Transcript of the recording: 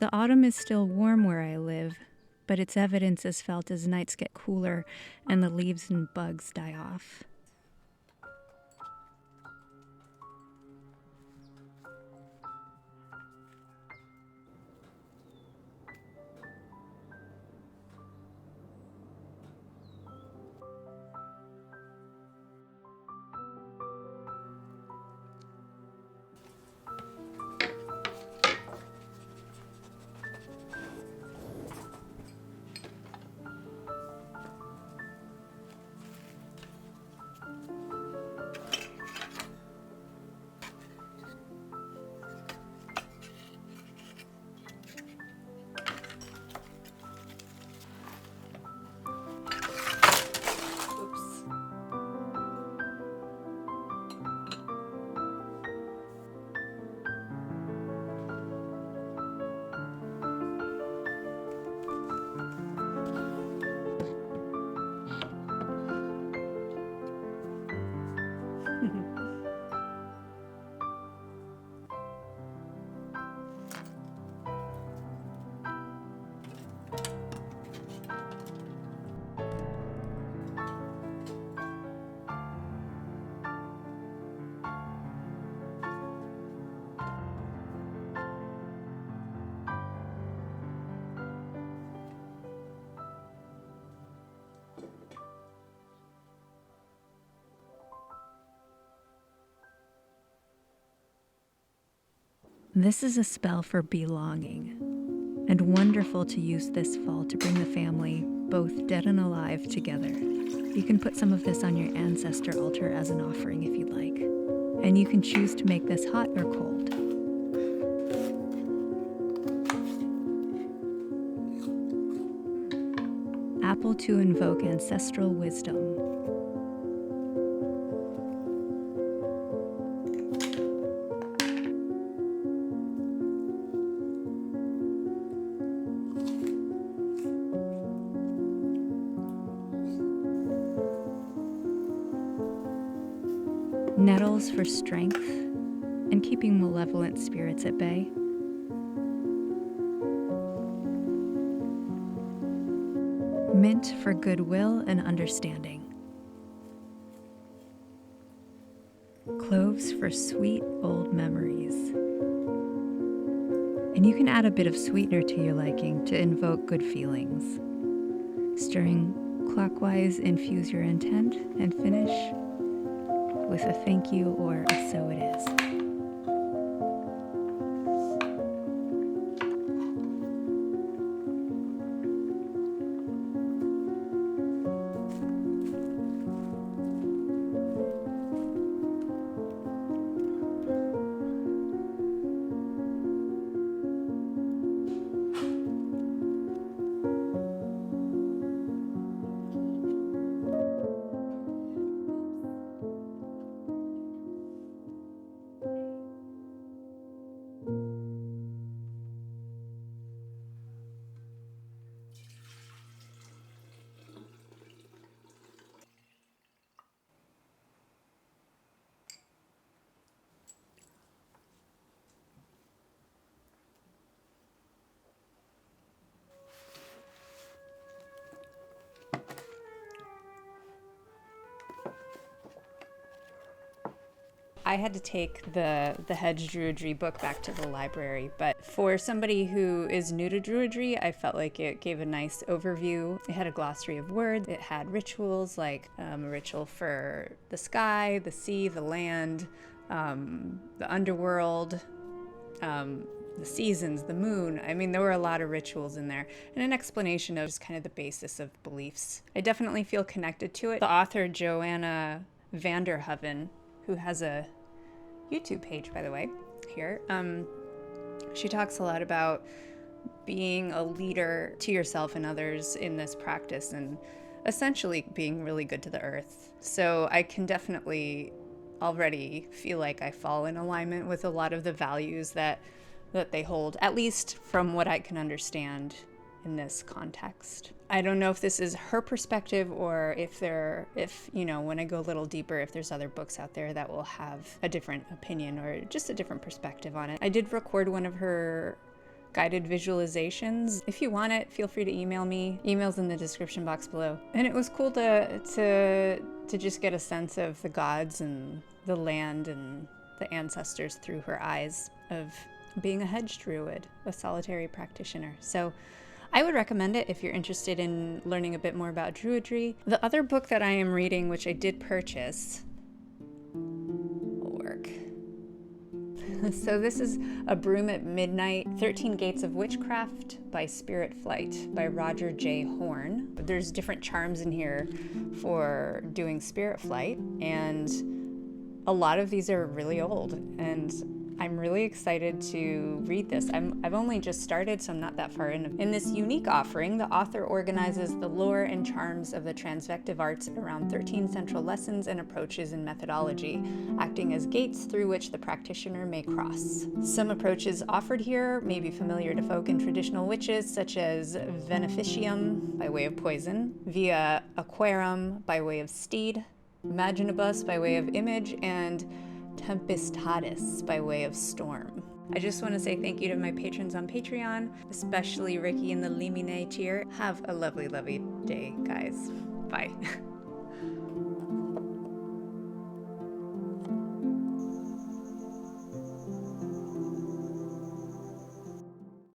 The autumn is still warm where I live, but its evidence is felt as nights get cooler and the leaves and bugs die off. This is a spell for belonging, and wonderful to use this fall to bring the family, both dead and alive, together. You can put some of this on your ancestor altar as an offering if you'd like, and you can choose to make this hot or cold. Apple to invoke ancestral wisdom. Nettles for strength and keeping malevolent spirits at bay. Mint for goodwill and understanding. Cloves for sweet old memories. And you can add a bit of sweetener to your liking to invoke good feelings. Stirring clockwise, infuse your intent, and finish with a thank you or a so it is. I had to take the Hedge Druidry book back to the library, but for somebody who is new to Druidry, I felt like it gave a nice overview. It had a glossary of words. It had rituals like a ritual for the sky, the sea, the land, the underworld, the seasons, the moon. I mean, there were a lot of rituals in there, and an explanation of just kind of the basis of beliefs. I definitely feel connected to it. The author, Johanna Hoeven, who has a YouTube page, by the way, here, she talks a lot about being a leader to yourself and others in this practice and essentially being really good to the earth. So I can definitely already feel like I fall in alignment with a lot of the values that they hold, at least from what I can understand in this context. I don't know if this is her perspective or if when I go a little deeper, if there's other books out there that will have a different opinion or just a different perspective on it. I did record one of her guided visualizations. If you want it, feel free to email me. Email's in the description box below. And it was cool to just get a sense of the gods and the land and the ancestors through her eyes of being a hedge druid, a solitary practitioner. So I would recommend it if you're interested in learning a bit more about Druidry. The other book that I am reading, which I did purchase, will work. So this is A Broom at Midnight, 13 Gates of Witchcraft by Spirit Flight by Roger J. Horne. There's different charms in here for doing Spirit Flight, and a lot of these are really old, and I'm really excited to read this. I've only just started, so I'm not that far in. In this unique offering, the author organizes the lore and charms of the transvective arts around 13 central lessons and approaches in methodology, acting as gates through which the practitioner may cross. Some approaches offered here may be familiar to folk and traditional witches, such as Veneficium by way of poison, Via Aquarum by way of steed, Imaginibus by way of image, and Tempestatis by way of storm. I just want to say thank you to my patrons on Patreon, especially Ricky in the Limine tier. Have a lovely, lovely day, guys. Bye.